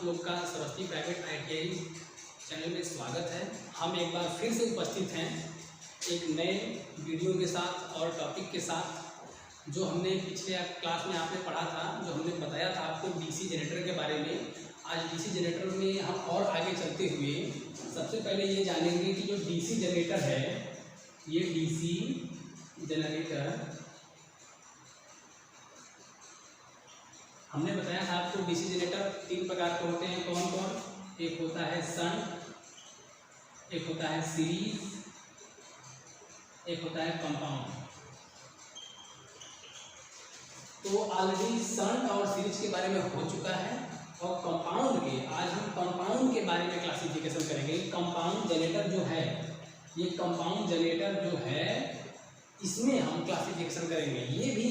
लोग का Saraswati private ITI channel में स्वागत है। हम एक बार फिर से उपस्थित हैं एक नए वीडियो के साथ और टॉपिक के साथ। जो हमने पिछले क्लास में आपने पढ़ा था, जो हमने बताया था आपको DC जनरेटर के बारे में। आज DC जनरेटर में हम और आगे चलते हुए सबसे पहले ये जानेंगे कि जो DC जनरेटर है, ये DC जनरेटर हमने बताया था आपको DC जनरेटर 3 प्रकार के होते हैं। कौन कौन? एक होता है शंट, एक होता है सीरीज, एक होता है कंपाउंड। तो ऑलरेडी शंट और सीरीज के बारे में हो चुका है और कंपाउंड के आज हम कंपाउंड के बारे में क्लासिफिकेशन करेंगे। कंपाउंड जनरेटर जो है, ये कंपाउंड जनरेटर जो है इसमें हम क्लासिफिकेशन करेंगे। ये भी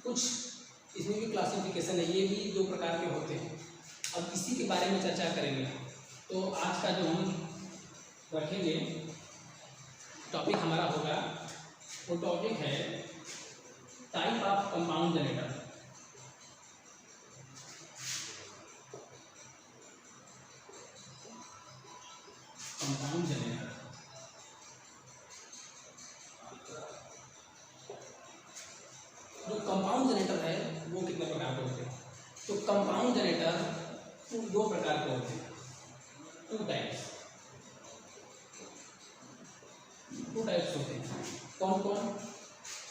कुछ इसमें भी क्लासिफिकेशन है, ये भी 2 प्रकार के होते हैं। अब इसी के बारे में चर्चा करेंगे। तो आज का जो हम रखेंगे टॉपिक हमारा होगा, वो टॉपिक है type of compound generator. Compound generator जो कंपाउंड जनरेटर है वो कितने प्रकार के होते हैं? तो कंपाउंड जनरेटर 2 प्रकार के होते हैं, 2 टाइप्स होते हैं। कौन कौन?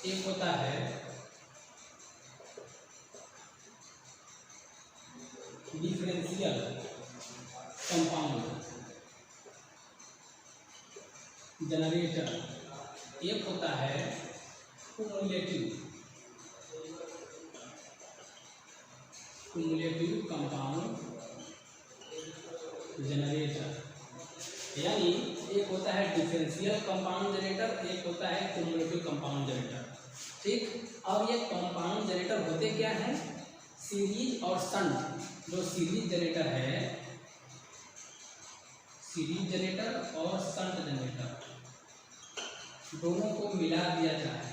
एक होता है डिफरेंशियल कंपाउंड जनरेटर, एक होता है क्युमुलेटिव कंपाउंड जनरेटर। यानी एक होता है डिफरेंशियल कंपाउंड जनरेटर, एक होता है क्युमुलेटिव कंपाउंड जनरेटर। ठीक, अब ये कंपाउंड जनरेटर होते क्या हैं? सीरीज और शंट। जो सीरीज जनरेटर है, सीरीज जनरेटर और शंट जनरेटर, दोनों को मिला दिया जाए।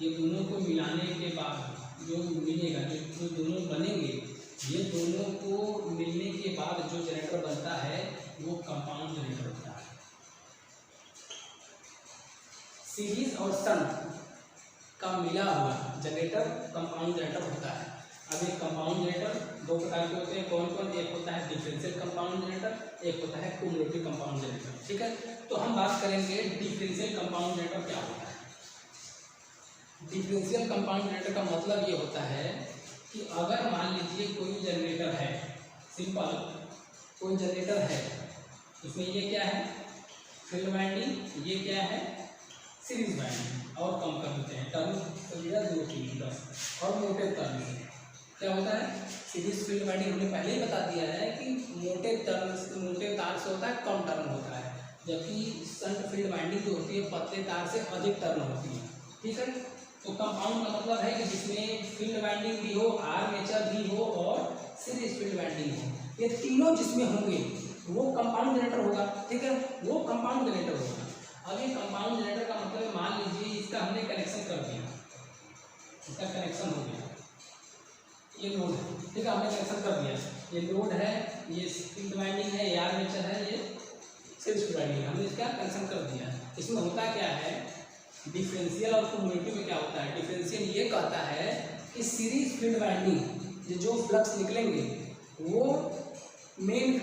ये दोनों को मिलाने के बाद जो मिलेगा, जो दोनों बनेंगे, ये दोनों को मिलने के बाद जो जनरेटर बनता है वो कंपाउंड जनरेटर होता है। सीरीज और शंट का मिला हुआ जनरेटर कंपाउंड जनरेटर होता है। अब एक कंपाउंड जनरेटर 2 प्रकार के होते हैं। कौन कौन? एक होता है डिफरेंशियल कंपाउंड जनरेटर, एक होता है क्युमुलेटिव कंपाउंड जनरेटर। ठीक है, तो हम बात करेंगे डिफरेंशियल कंपाउंड जनरेटर क्या होता है। डिफरेंशियल कंपाउंड जनरेटर का मतलब ये होता है कि अगर मान लीजिए कोई जनरेटर है, सिंपल कोई जनरेटर है, उसमें ये क्या है? फील्ड वाइंडिंग, ये क्या है? Series winding. और कम कर देते हैं टर्म 2 3 10 और मोटे टर्म से क्या होता है? सीरीज फील्ड वाइंडिंग हमने पहले ही बता दिया है कि मोटे तार से होता है, कम टर्न होता है, जबकि शंट फील्ड वाइंडिंग जो होती है पतले तार से अधिक टर्न होती है। ठीक है, तो कंपाउंड का मतलब है कि जिसमें फील्ड वाइंडिंग भी हो, आर्मेचर भी हो और सीरीज फील्ड वाइंडिंग हो, ये तीनों जिसमें होंगे वो कंपाउंड जनरेटर होगा। ठीक है, वो कंपाउंड जनरेटर होगा। अब ये कंपाउंड जनरेटर का मतलब मान लीजिए इसका हमने कनेक्शन कर दिया, इसका कनेक्शन हो गया, ये लोड है। ठीक है, हमने कनेक्शन कर दिया, ये लोड है, ये फील्ड वाइंडिंग है, ये आर्मेचर है, ये सीरीज फील्ड वाइंडिंग है, हमने इसका कनेक्शन कर दिया। इसमें होता क्या है? डिफरेंशियल और क्युमुलेटिव में क्या होता है? डिफरेंशियल ये कहता है कि सीरीज फील्ड वाइंडिंग जो फ्लक्स निकलेंगे वो मेन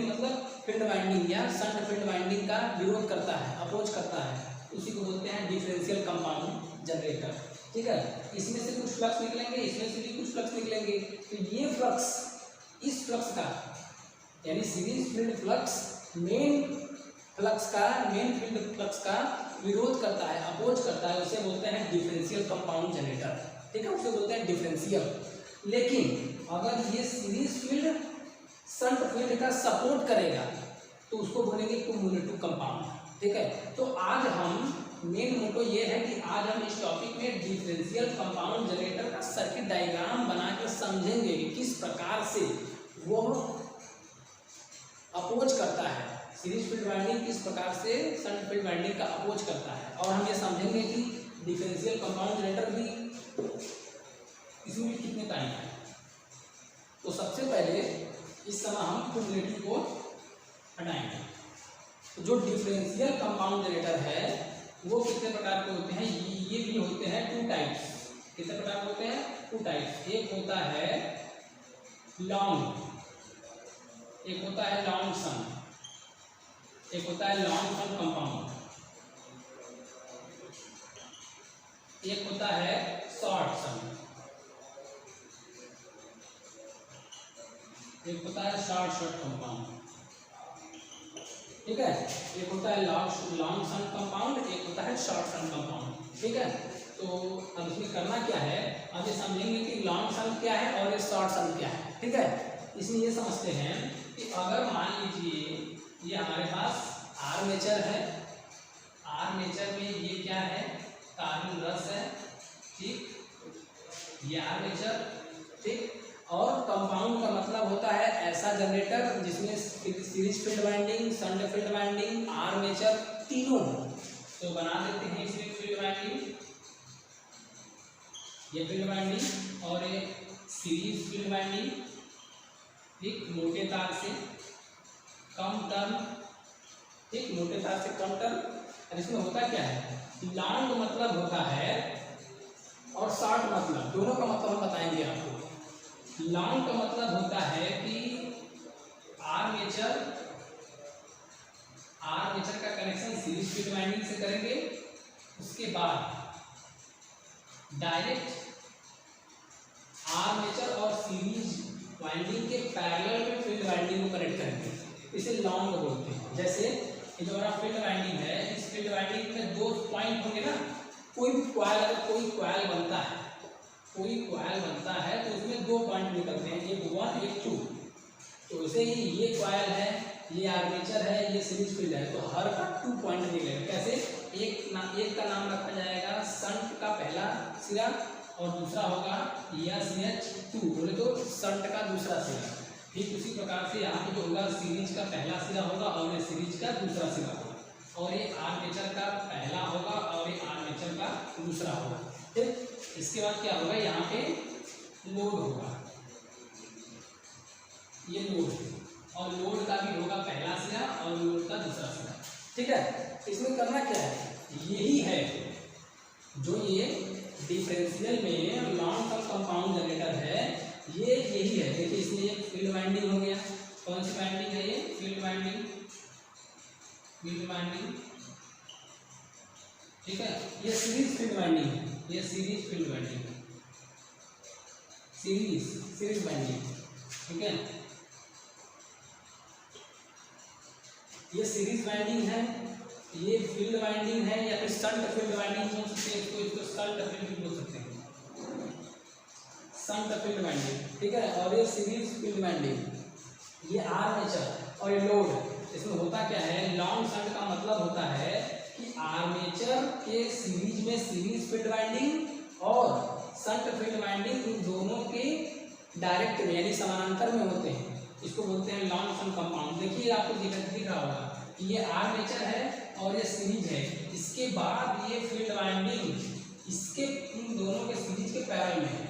मतलब फील्ड वाइंडिंग या शंट फील्ड वाइंडिंग का विरोध करता है, अपोज करता है। उसी को बोलते हैं डिफरेंशियल कंपाउंड जनरेटर। ठीक है, इसमें से कुछ फ्लक्स निकलेंगे, इसमें से भी कुछ फ्लक्स निकलेंगे। तो ये फ्लक्स इस फ्लक्स का यानी series field flux main field flux का विरोध करता है, अपोज करता है, उसे बोलते हैं डिफरेंशियल कंपाउंड जनरेटर। ठीक है, उसे बोलते हैं डिफरेंशियल। लेकिन अगर ये सीरीज फील्ड शंट फील्ड का सपोर्ट करेगा तो उसको बोलेंगे क्युमुलेटिव कंपाउंड। ठीक है, तो आज हम मेन मोटो ये है कि आज हम इस टॉपिक में डिफरेंशियल कंपाउंड जनरेटर का सर्किट डायग्राम बना के समझेंगे कि किस प्रकार से वो अपोज करता है, सीरीज फील्ड वाइंडिंग किस प्रकार से शंट फील्ड वाइंडिंग का अपोज करता है। और हम ये समझेंगे कि डिफरेंशियल कंपाउंड जनरेटर भी इसमें भी कितने टाइप है। तो सबसे पहले इस समय हम क्युमुलेटिव को हटाएंगे। तो जो डिफरेंशियल कंपाउंड जनरेटर है वो कितने प्रकार के होते हैं, ये भी होते हैं 2 टाइप्स। कितने प्रकार के होते हैं, 2 टाइप्स। एक होता है लॉन्ग, एक होता है लॉन्ग सन, एक होता है लॉन्ग सन कंपाउंड, एक होता है शॉर्ट सन, एक होता है शॉर्ट कंपाउंड। ठीक है, एक होता है लॉन्ग सन कंपाउंड, एक होता है शॉर्ट सन कंपाउंड। ठीक है, तो अब इसमें करना क्या है, अब ये समझेंगे कि लॉन्ग सन क्या है और ये शॉर्ट सन क्या है। ठीक है, इसमें ये समझते हैं कि अगर मान लीजिए ये हमारे पास आर्मेचर है, आर्मेचर में ये क्या है, कार्बन रस है। ठीक, ये आर्मेचर। ठीक, और कंपाउंड का मतलब होता है ऐसा जनरेटर जिसमें series field winding, shunt field winding, armature तीनों हो। तो बना देते हैं इसमें फील्ड वाइंडिंग, ये फील्ड वाइंडिंग और ये सीरीज फील्ड वाइंडिंग। ठीक, मोटे तार से कम टर्न, ठीक, मोटे तार से कम टर्न। और इसमें होता क्या है, लॉन्ग मतलब होता है और शॉर्ट मतलब, दोनों का मतलब हम बताएंगे आपको। लॉन्ग का मतलब होता है कि आर्मेचर का कनेक्शन सीरीज फील्ड वाइंडिंग से करेंगे, उसके बाद डायरेक्ट आर्मेचर और सीरीज वाइंडिंग के पैरेलल में फील्ड वाइंडिंग को कनेक्ट करेंगे, इसे लॉन्ग बोलते हैं। जैसे ये जो हमारा फील्ड वाइंडिंग है, इस फील्ड वाइंडिंग में 2 पॉइंट होंगे ना, कोई भी कॉइल, अगर कोई कॉइल बनता है, कोई कॉइल बनता है तो उसमें 2 पॉइंट निकलते हैं, एक 1 एक 2। तो वैसे ही ये कॉइल है, ये आर्मेचर है, ये सीरीज फील्ड है, तो हर का 2 पॉइंट निकलेगा। कैसे, एक का नाम रखा जाएगा शंट का पहला सिरा और दूसरा होगा SH2, बोले तो शंट का दूसरा सिरा। ठीक, उसी प्रकार से यहाँ पे जो होगा सीरीज का पहला सिरा होगा और ये सीरीज का दूसरा सिरा होगा, और ये आर्मेचर का पहला होगा और ये आर्मेचर का दूसरा होगा। ठीक, इसके बाद क्या होगा, यहाँ पे लोड होगा, ये लोड, और लोड का भी होगा पहला सिरा और लोड का दूसरा सिरा। ठीक है, इसमें करना क्या है, यही है जो ये डिफरेंशियल में लॉन्ग टर्म कंपाउंड जनरेटर है, ये यही है। देखिए इसमें एक फील्ड वाइंडिंग हो गया, कौन सी वाइंडिंग है ये, फील्ड वाइंडिंग, फील्ड वाइंडिंग। ठीक है, ये सीरीज फील्ड वाइंडिंग है, ये सीरीज फील्ड वाइंडिंग है, सीरीज वाइंडिंग। ठीक है, ये सीरीज वाइंडिंग है, ये फील्ड वाइंडिंग है, या फिर शंट फील्ड वाइंडिंग बोल सकते हैं इसको शंट फील्ड बोल सकते हैं, शंट फील्ड वाइंडिंग। ठीक है, और ये सीरीज फील्ड वाइंडिंग, ये आर्मेचर और ये लोड। इसमें होता क्या है, लॉन्ग शंट का मतलब होता है कि आर्मेचर के सीरीज में सीरीज फील्ड वाइंडिंग और शंट फील्ड वाइंडिंग इन दोनों के डायरेक्ट में यानी समानांतर में होते हैं, इसको बोलते हैं लॉन्ग सन कंपाउंड। देखिए आपको दिख रहा होगा कि ये आर्मेचर है और ये सीरीज है, इसके बाद ये फील्ड वाइंडिंग इसके इन दोनों के सीरीज के पैरेलल में है,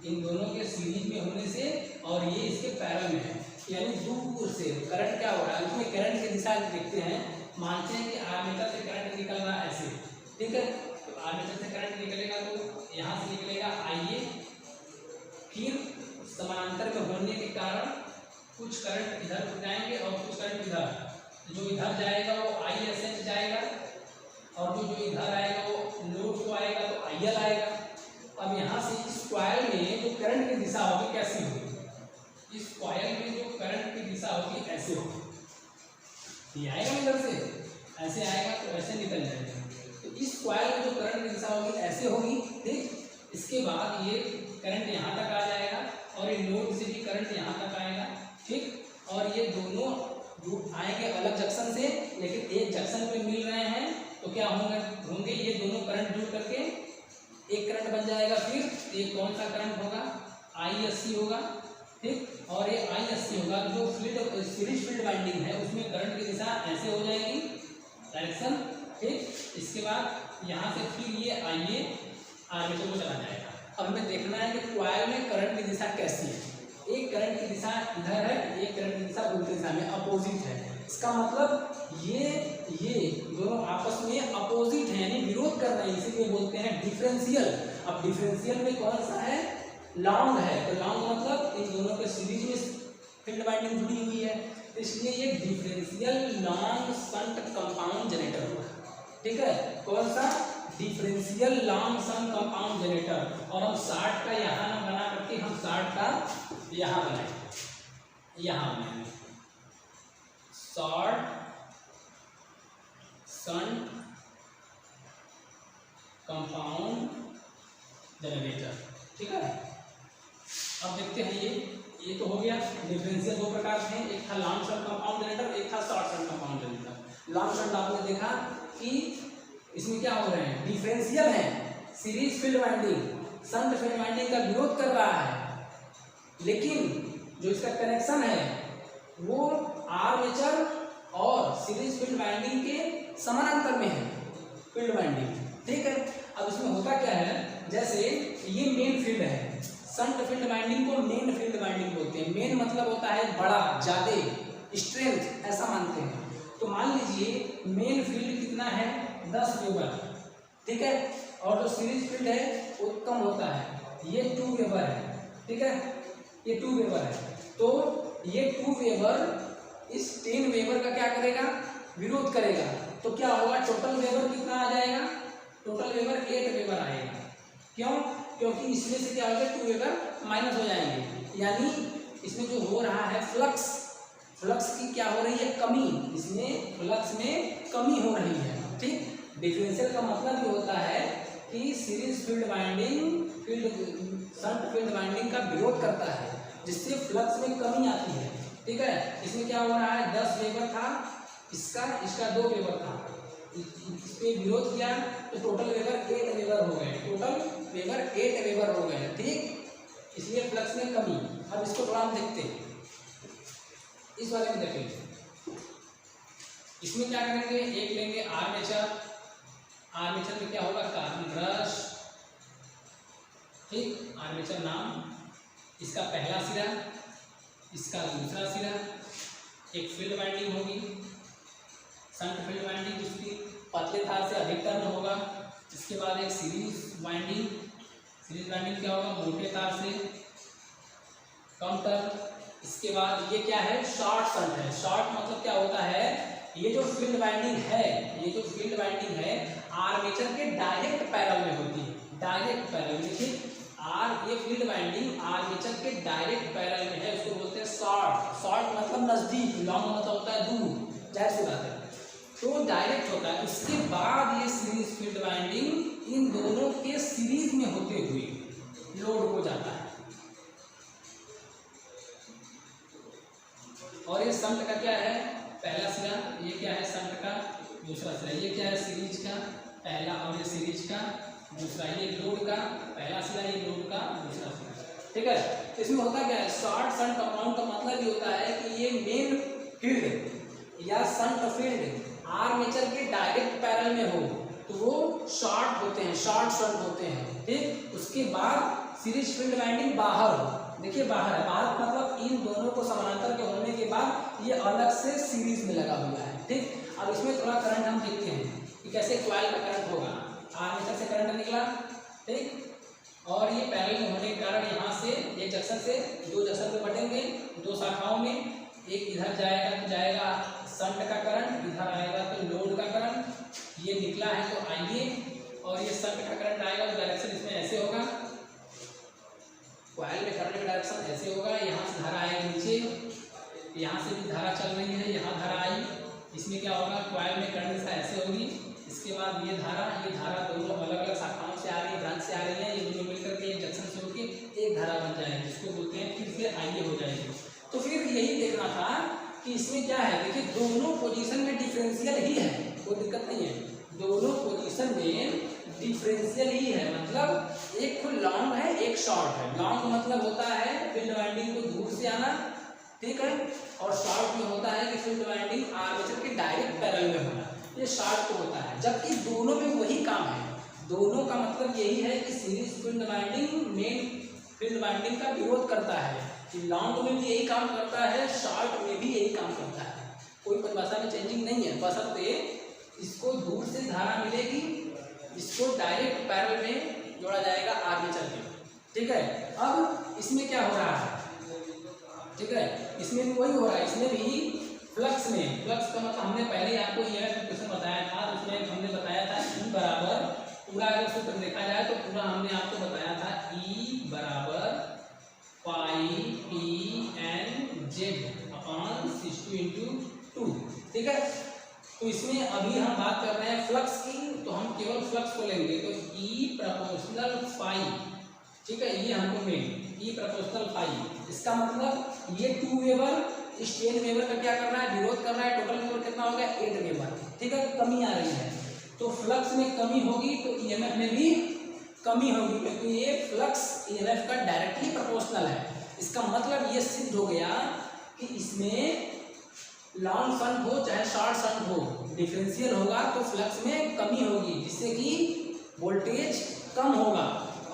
इन दोनों के सीरीज में होने से और ये इसके पैरेलल में है, यानी दूर से करंट क्या हो रहा है, उसमें करंट की दिशा देखते हैं, मानते हैं कि आर्मेचर से करंट निकल रहा है ऐसे। ठीक है, तो आर्मेचर से करंट निकलेगा तो यहाँ से निकलेगा IA, फिर समानांतर में होने के कारण कुछ करंट इधर जाएंगे और कुछ करंट इधर, जो इधर जाएगा वो ISH जाएगा और जो इधर आएगा वो लोड को आएगा तो IL आएगा। अब यहाँ से इस कॉइल में जो करंट की दिशा होगी कैसी होगी, इस कॉइल में जो करंट की दिशा होगी ऐसे होगी, ये आएगा इधर से ऐसे आएगा तो ऐसे निकल जाएगा, तो इस कॉइल में जो करंट की दिशा होगी ऐसे होगी। ठीक, इसके बाद ये करंट यहाँ तक आ जाएगा और ये लोड से भी करंट यहाँ तक आएगा। ठीक, और ये दोनों आएंगे अलग जंक्शन से लेकिन एक जंक्शन पे मिल रहे हैं, तो क्या होंगे ये दोनों करंट जुड़ करके एक करंट बन जाएगा। फिर ये कौन सा करंट होगा, ISC होगा। ठीक, और ये ISC होगा जो सीरीज फील्ड वाइंडिंग है उसमें करंट की दिशा ऐसे हो जाएगी डायरेक्शन। ठीक, इसके बाद यहाँ से फिर ये IA आर्मेचर को चला जाएगा। अब हमें देखना है कि कॉइल में करंट की दिशा कैसी है, एक करंट की दिशा इधर है, एक करंट की दिशा उल्टी दिशा में अपोजिट है। इसका मतलब ये दोनों आपस में अपोजिट है, यानी विरोध कर रहे हैं, इसीलिए बोलते हैं डिफरेंशियल। अब डिफरेंशियल में कौन सा है, लॉन्ग है, तो लॉन्ग मतलब इन दोनों के सीरीज में फील्ड वाइंडिंग जुड़ी हुई है, तो इसलिए ये differential long shunt compound generator होगा। ठीक है, कौन सा, differential long shunt compound generator. और हम शार्ट का यहाँ ना बना करके हम शार्ट का यहाँ बनाएंगे, यहाँ बनाएंगे शॉर्ट शंट कंपाउंड जनरेटर। ठीक है, अब देखते हैं ये तो हो गया। डिफरेंशियल दो प्रकार के हैं, एक था लॉन्ग शंट कंपाउंड जनरेटर, एक था short shunt compound generator. Long shunt आपने देखा कि इसमें क्या हो रहे हैं, डिफरेंशियल है, series field winding shunt field winding का विरोध कर रहा है, लेकिन जो इसका कनेक्शन है वो आर्मेचर और सीरीज फील्ड वाइंडिंग के समानांतर में है फील्ड वाइंडिंग। ठीक है, अब इसमें होता क्या है, जैसे ये मेन फील्ड है, शंट फील्ड वाइंडिंग को मेन फील्ड वाइंडिंग बोलते हैं। मेन मतलब होता है बड़ा, ज्यादा, स्ट्रेंथ, ऐसा मानते हैं। तो मान लीजिए मेन फील्ड कितना है, 10 वेबर। ठीक है, और जो सीरीज फील्ड है वो कम होता है, ये 2 वेबर है। ठीक है, ये 2 वेबर है, तो ये 2 वेबर इस 10 वेबर का क्या करेगा, विरोध करेगा। तो क्या होगा, टोटल वेबर कितना आ जाएगा, टोटल वेबर 8 वेबर आएगा। क्यों, क्योंकि इसमें से क्या होगा, 2 वेबर माइनस हो जाएंगे, यानी इसमें जो हो रहा है फ्लक्स की क्या हो रही है, कमी, इसमें फ्लक्स में कमी हो रही है। ठीक, डिफरेंशियल का मतलब ये होता है कि series field winding shunt field winding का विरोध करता है, जिससे फ्लक्स में कमी आती है। ठीक है, इसमें क्या हो रहा है, 10 वेबर था, इसका 2 वेबर था, इस पे विरोध किया तो टोटल वेबर 8 वेबर हो गए, टोटल वेबर 8 वेबर हो गए। ठीक, इसलिए फ्लक्स में कमी। अब इसको थोड़ा हम देखते हैं, इस वाले में देखेंगे। इसमें क्या करेंगे, एक लेंगे आर्मेचर, आर्मेचर में क्या होगा, कार्बन ब्रश। ठीक, आर्मेचर नाम, इसका पहला सिरा, इसका दूसरा सिरा, एक फील्ड वाइंडिंग होगी शंट फील्ड वाइंडिंग, जिसकी पतले तार से अधिकतर में होगा। इसके बाद एक सीरीज वाइंडिंग क्या होगा, मोटे तार से कम तर। इसके बाद ये क्या है, शॉर्ट शंट है। शॉर्ट मतलब क्या होता है, ये जो फील्ड वाइंडिंग है आर्मेचर के डायरेक्ट पैरेलल में होती है, डायरेक्ट पैरेलल में। ठीक, ये फील्ड वाइंडिंग आर्मेचर के डायरेक्ट पैरेलल में है, उसको बोलते हैं शॉर्ट। शॉर्ट मतलब नजदीक, लॉन्ग मतलब होता है दूर, जाहिर सी बात है, तो डायरेक्ट होता है। उसके बाद ये सीरीज फील्ड वाइंडिंग इन दोनों के सीरीज में होते हुए लोड हो जाता है। और ये शंट का क्या है, पहला सिरा, ये क्या है शंट का दूसरा सिरा, ये क्या है सीरीज का पहला और ये सीरीज का दूसरा, ये लोड का पहला सिरा, ये लोड का दूसरा सिरा। ठीक है, इसमें होता क्या है, शॉर्ट शंट कंपाउंड का मतलब ये होता है कि ये मेन फील्ड या शंट फील्ड आर्मेचर के डायरेक्ट पैरेलल में हो तो वो शॉर्ट होते हैं, शॉर्ट शंट होते हैं। ठीक, उसके बाद सीरीज फील्ड वाइंडिंग बाहर हो, देखिए बाहर है, बाहर मतलब इन दोनों को समानांतर के होने के बाद ये अलग से सीरीज में लगा हुआ है। ठीक, अब इसमें थोड़ा करंट हम देखते हैं कि कैसे कॉइल का करंट होगा। आर्मेचर से करंट निकला, ठीक, और ये पैरेलल में होने के कारण यहाँ से एक जंक्शन से दो जंक्शन पे बटेंगे, दो शाखाओं में, एक इधर जाएगा तो जाएगा शंट का करंट, इधर आएगा तो लोड का करंट। ये निकला है तो आइए, और ये शंट का करंट आएगा तो डायरेक्शन इसमें ऐसे होगा, कॉइल में करंट का डायरेक्शन ऐसे होगा, यहाँ से धारा आएगी नीचे, यहाँ से भी धारा चल रही है, यहाँ धारा आई, इसमें क्या होगा, कॉइल में करंट दिशा ऐसे होगी। इसके बाद ये धारा दोनों अलग अलग शाखाओं से आ रही है, ब्रांच से आ रही है, ये दोनों मिलकर के एक जंक्शन से होकर एक धारा बन जाएगी, जिसको बोलते हैं फिर से आइए हो जाएगी। तो फिर यही देखना था कि इसमें क्या है, देखिए दोनों पोजीशन में डिफरेंशियल ही है, कोई दिक्कत नहीं है, दोनों पोजीशन में डिफरेंशियल ही है, मतलब एक खुद लॉन्ग है एक शॉर्ट है। लॉन्ग मतलब होता है फील्ड वाइंडिंग को दूर से आना, ठीक है, और शॉर्ट में होता है कि फील्ड वाइंडिंग आर्मेचर के डायरेक्ट पैरेलल में होना, ये शॉर्ट को होता है। जबकि दोनों में वही काम है, दोनों का मतलब यही है कि series field winding main field winding का विरोध करता है, कि लॉन्ग में भी यही काम करता है, शॉर्ट में भी यही काम करता है, कोई परिभाषा में चेंजिंग नहीं है, बशर्ते इसको दूर से धारा मिलेगी, इसको डायरेक्ट पैरेलल में जोड़ा जाएगा आर्मेचर के, ठीक है। अब इसमें क्या हो रहा है, ठीक है, इसमें भी वही हो रहा है, इसमें भी फ्लक्स में, फ्लक्स का मतलब हमने पहले ही आपको ये क्वेश्चन बताया था, उसमें हमने बताया था E बराबर, पूरा अगर सूत्र देखा जाए तो पूरा हमने आपको बताया था E बराबर पाई पी एन जेड अपॉन 60/2, ठीक है। तो इसमें अभी हम बात कर रहे हैं फ्लक्स की, तो हम केवल फ्लक्स को लेंगे, तो E प्रोपोर्शनल फाई, ठीक है, ये हमको मिल E प्रोपोर्शनल फाई, इसका मतलब ये 2 वेबर, इस 10 वेबर का क्या करना है, विरोध करना है, टोटल वेबर कितना हो गया 8 वेबर, ठीक है, कमी आ रही है, तो फ्लक्स में कमी होगी तो ईएमएफ में भी कमी होगी, क्योंकि ये फ्लक्स ईएमएफ का डायरेक्टली प्रोपोर्शनल है। इसका मतलब ये सिद्ध हो गया कि इसमें लॉन्ग शंट हो चाहे शॉर्ट शंट हो, डिफरेंशियल होगा तो फ्लक्स में कमी होगी, जिससे कि वोल्टेज कम होगा।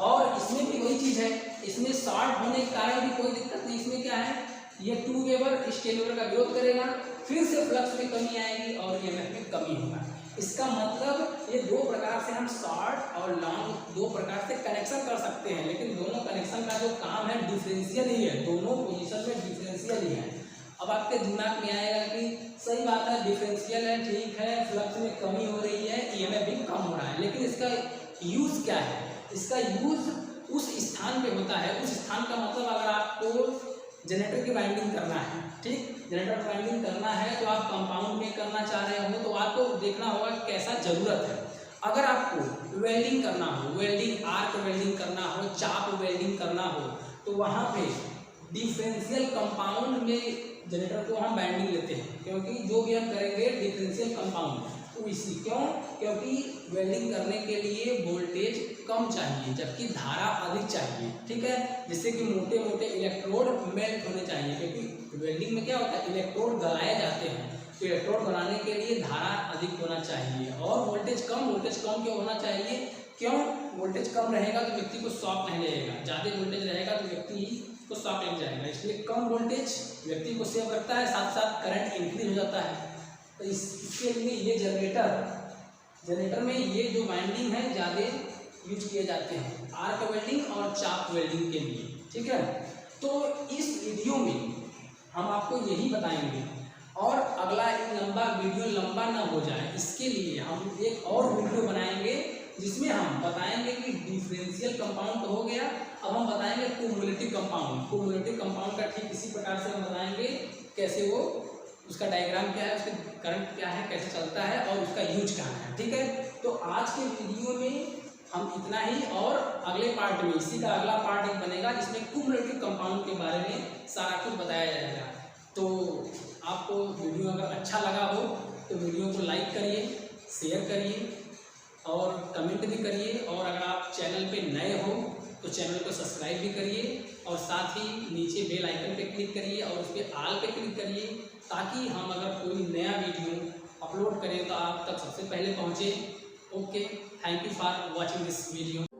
और इसमें भी वही चीज़ है, इसमें शॉर्ट होने के कारण भी कोई दिक्कत नहीं, इसमें क्या है, ये 2 वेबर इस 10 वेबर का विरोध करेगा, फिर से फ्लक्स में कमी आएगी और ईएमएफ में कमी होगा। इसका मतलब ये दो प्रकार से हम शॉर्ट और लॉन्ग दो प्रकार से कनेक्शन कर सकते हैं, लेकिन दोनों कनेक्शन का जो काम है डिफरेंशियल ही है, दोनों पोजीशन में डिफरेंशियल ही है। अब आपके दिमाग में आएगा कि सही बात है, डिफरेंशियल है, ठीक है, फ्लक्स में कमी हो रही है, ईएमएफ भी कम हो रहा है, लेकिन इसका यूज क्या है, इसका यूज उस स्थान पे होता है। उस स्थान का मतलब अगर आपको जनरेटर की वाइंडिंग करना है, ठीक, जनरेटर वाइंडिंग करना है तो आप कंपाउंड में करना चाह रहे हो तो आपको देखना होगा कैसा जरूरत है। अगर आपको वेल्डिंग करना हो, वेल्डिंग आर्क वेल्डिंग करना हो, चाप वेल्डिंग करना हो, तो वहाँ पे डिफरेंशियल कंपाउंड में जनरेटर को हम वाइंडिंग लेते हैं, क्योंकि जो भी हम करेंगे डिफरेंशियल कंपाउंड, तो इसी क्यों, क्योंकि वेल्डिंग करने के लिए वोल्टेज कम चाहिए जबकि धारा अधिक चाहिए, ठीक है, जिससे कि मोटे मोटे इलेक्ट्रोड मेल्ट होने चाहिए, क्योंकि वेल्डिंग में क्या होता है, इलेक्ट्रोड गलाए जाते हैं, तो इलेक्ट्रोड बनाने के लिए धारा अधिक होना चाहिए और वोल्टेज कम क्यों होना चाहिए, क्यों, वोल्टेज कम रहेगा तो व्यक्ति को शॉक नहीं लगेगा, ज़्यादा वोल्टेज रहेगा तो व्यक्ति को शॉक लग जाएगा, इसलिए कम वोल्टेज व्यक्ति को सेव करता है, साथ साथ करंट इंक्रीज हो जाता है। तो इसके लिए ये जनरेटर में ये जो वाइंडिंग है ज़्यादा यूज किए जाते हैं आर्क वेल्डिंग और चाप वेल्डिंग के लिए, ठीक है। तो इस वीडियो में हम आपको यही बताएंगे और अगला एक लंबा वीडियो लंबा ना हो जाए, इसके लिए हम एक और वीडियो बनाएंगे जिसमें हम बताएंगे कि डिफरेंशियल कंपाउंड तो हो गया, अब हम बताएंगे क्यूमुलेटिव कंपाउंड का ठीक इसी प्रकार से हम बताएंगे कैसे वो, उसका डायग्राम क्या है, उसके करंट क्या है, कैसे चलता है और उसका यूज कहाँ है, ठीक है। तो आज के वीडियो में हम इतना ही, और अगले पार्ट में इसी का अगला पार्ट एक बनेगा जिसमें क्यूमुलेटिव कंपाउंड के बारे में सारा कुछ बताया जाएगा। तो आपको वीडियो अगर अच्छा लगा हो तो वीडियो को लाइक करिए, शेयर करिए और कमेंट भी करिए, और अगर आप चैनल पे नए हो तो चैनल को सब्सक्राइब भी करिए और साथ ही नीचे बेल आइकन पे क्लिक करिए और उस पर ऑल पे क्लिक करिए, ताकि हम अगर कोई नया वीडियो अपलोड करें तो आप तक सबसे पहले पहुँचे। Okay, thank you for watching this video.